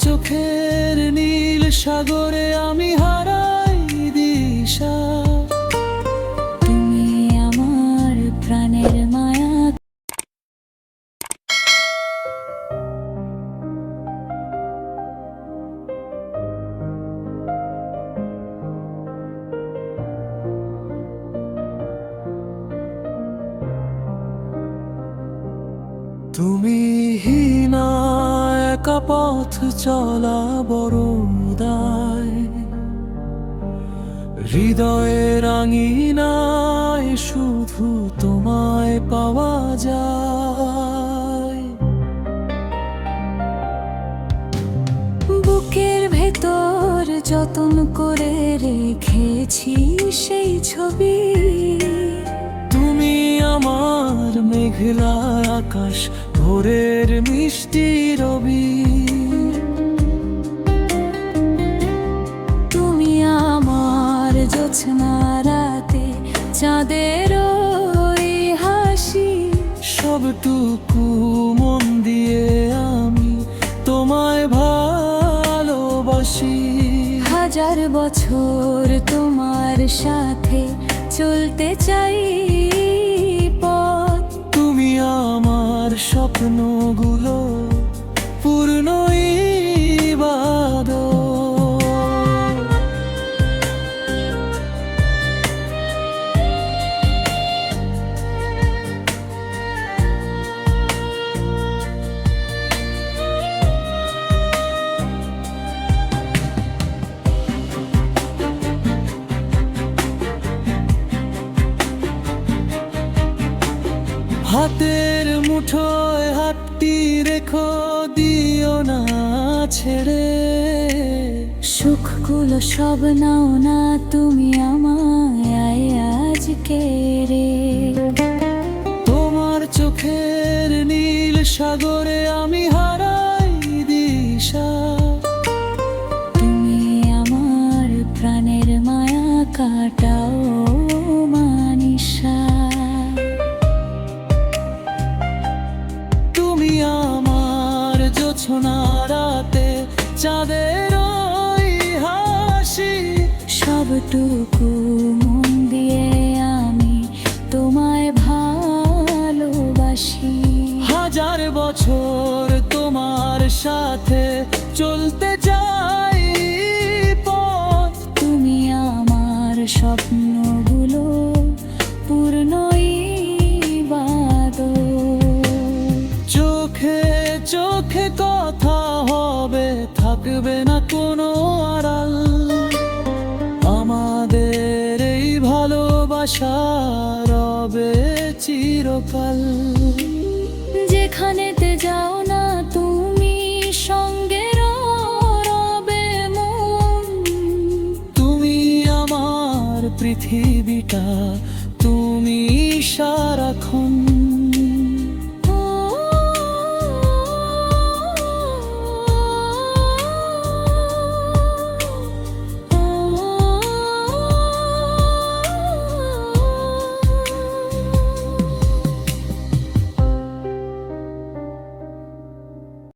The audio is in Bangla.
চোখের নীল সাগরে আমি হারাই দিশা। তুমি আমার প্রাণের মায়া। তুমি হীনা একা পথ চলা বড় উদায়, হৃদয়ের আঙিনায় শুধু তোমায় পাওয়া যায়। বুকের ভেতর যতন করে রেখেছি সেই ছবি। তুমি আমার মেঘলা আকাশ, ভোরের মিষ্টি রবি। তুমি আমার জোছনা রাতে চাঁদের ওই হাসি। সবটুকু মন দিয়ে আমি তোমায় ভালোবাসি। হাজার বছর তোমার সাথে চলতে চাই পথ। তুমি আমার স্বপ্নগুলো পূর্ণ ইবাদত। হাতের মুঠোয় হাতটি রেখো, দিও না ছেড়ে। সুখগুলো সব নাও না তুমি আমায় আজকে রে। তোমার চোখের নীল সাগরে আমি হারাই দিশা। তুমি আমার প্রাণের মায়া কাটাও মানিসা। তুমি আমার জোছনা রাতে চাঁদের ওই হাসি। সবটুকু মন দিয়ে আমি তোমায় ভালোবাসি। হাজার বছর তোমার সাথে চলতে চাই পথ। তুমি আমার স্বপ্নগুলো পূর্ণ ইবাদত। চোখে চোখে কথা হবে, থাকবে না কোনো আড়াল। আমাদের এই ভালোবাসা রবে চিরকাল। যেখানেতে যাও না তুমি সঙ্গে রবে মন। তুমি আমার পৃথিবীটা, তুমি সারাক্ষণ।